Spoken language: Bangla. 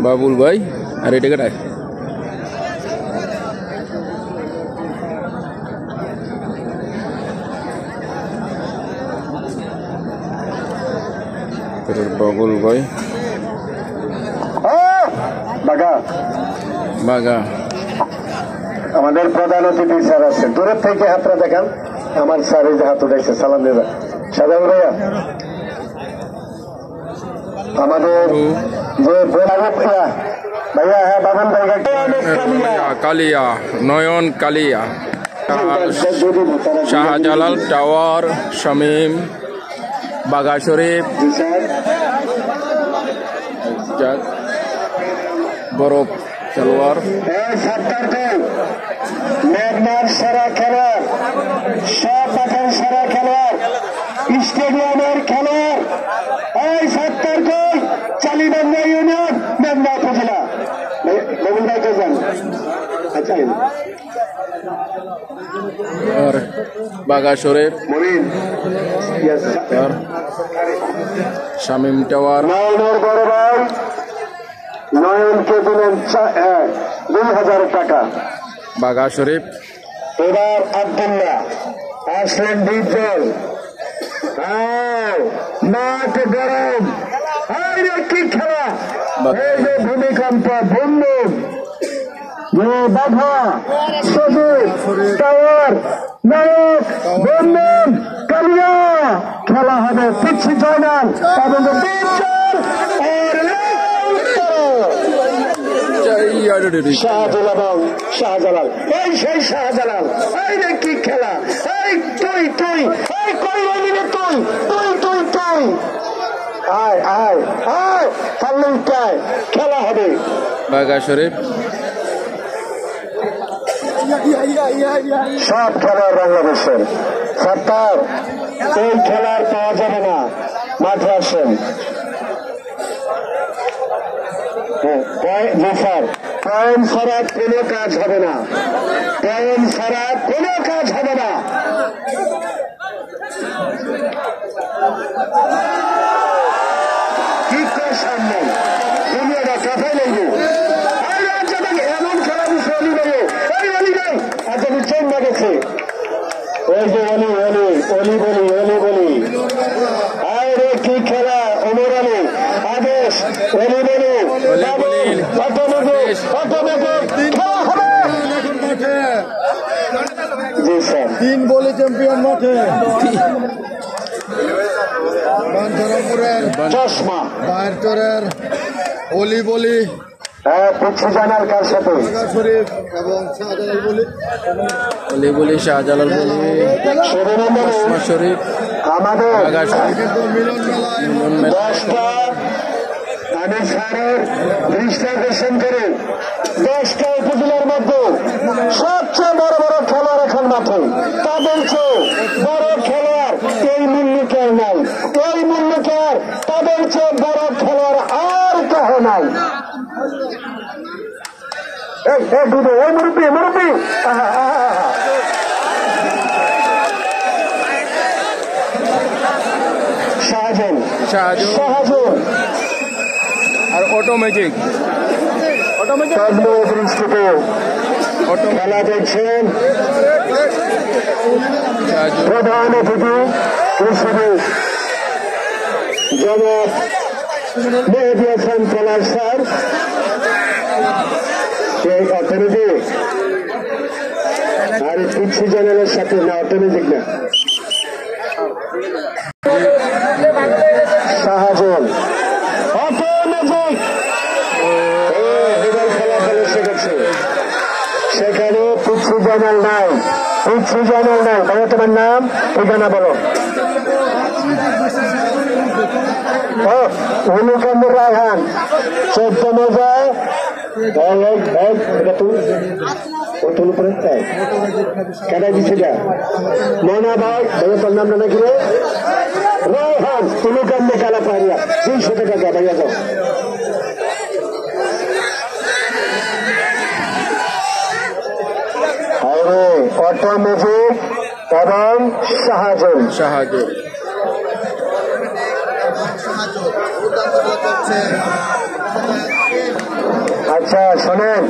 বাবুল ভাই আর এটা কাটায় বাবুল ভাই বাগা বাগা আমাদের প্রধান অতিথি স্যার আছে দূরের থেকে হাতটা দেখান আমার স্যার এই যে হাত উঠেছে সালাম দেবা সাজান ভাইয়া আমাদের যে ভাইয়া হ্যাঁ বাবন ভাই কালিয়া নয়ন কালিয়া শাহজালাল টাওয়ার শামীম বাগা শরীফ বরফ তলোয়ার মেঘনার সেরা খেলোয়াড় সব পাঠান সেরা খেলোয়াড় স্টেডিয়ামের খেলোয়াড় এই ৭০ গোল চালিবান্ধা ইউনিয়ন মেঘনা উপজেলা ববুল ভাই কে যান আচ্ছা আর বাগা শরীফ মমিন শামীম টাওয়ার নয়নের বড় ভাই নয়নকে দিলেন ২,০০০ টাকা বাগা শরীফ এবার আব্দুল্লাহ আসলেন ডিপজল মাঠ গরম কি খেলা এই যে ভূমিকম্প বন্ধুক বাধা সবুজ টাওয়ার নায়ক বন্ধন কালিয়া খেলা হবে পিচ্ছি জয়নাল এবং শাহজালাল শাহজালাল এই সেই শাহজালাল এই রে কি খেলা এই তুই তুই এই কই রবি রে তুই তুই তুই তুই আয় আয় আয় ফাল্লুটায় খেলা হবে বাগা শরীফ সব খেলার বাংলাদেশের সরকার এই খেলার পাওয়া যাবে না মাঠে আসেন স্যার পয়েন্ট ছাড়া কোনো কাজ হবে না পয়েন্ট ছাড়া কোনো কাজ হবে না কি করে সামনে দুনিয়াটা কথাই লাগবে এমন খেলা দিচ্ছে অলি ভাই এই অলি ভাই আচ্ছা নিশ্চয় না গেছে ওই যে অলি অলি অলি বলি অলি বলি আরে কি খেলা ওমর আলী আদেশ অলি বলি তিন বলে চ্যাম্পিয়ন মাঠে চশমা বাহারচরের অলি বলি পিচ্ছি জানার কার সাথে শরীফ এবং শাহজালাল বলি অলি বলি শাহজালাল বলি চশমা শরীফ আমাদের বাগা শরীফ মিলন মেলায় 10টা আমি স্যারের রেজিস্ট্রেশন করে 10টা উপজেলার মধ্যে সবচেয়ে বড় বড় খেলোয়াড় এখন মাঠে তাদের চেয়ে বড় খেলোয়াড় এই মুল্লুকের নাই এই মুল্লুকের তাদের চেয়ে বড় খেলোয়াড় আর কেহ নাই এই মুরব্বী মুরব্বী শাহজাহান শাহজাহান আর অটোমেটিক খেলা দেখছেন প্রধান অতিথি হিসেবে জনাব মেহেদী হাসান পলাশ স্যার সেই অর্থনীতি আর পিচ্ছি চ্যানেলের সাথে না অর্থনৈতিক না শাহজাহান সেখানে পিচ্ছি চ্যানেল নাই পিচ্ছি চ্যানেল নাই ভাইয়া তোমার নাম ঠিকানা বলো অনুকান্দুর রায়হান 14 মজায় কেটাই দিচ্ছে যা মনা ভাই ভাইয়া তোর নাম না কি রে রায়হান অনুকান্দে কালা পাহাড়িয়া 200 টাকা ভাইয়া যাও অটো ম্যাজিক এবং শাহজাহান আচ্ছা শোনেন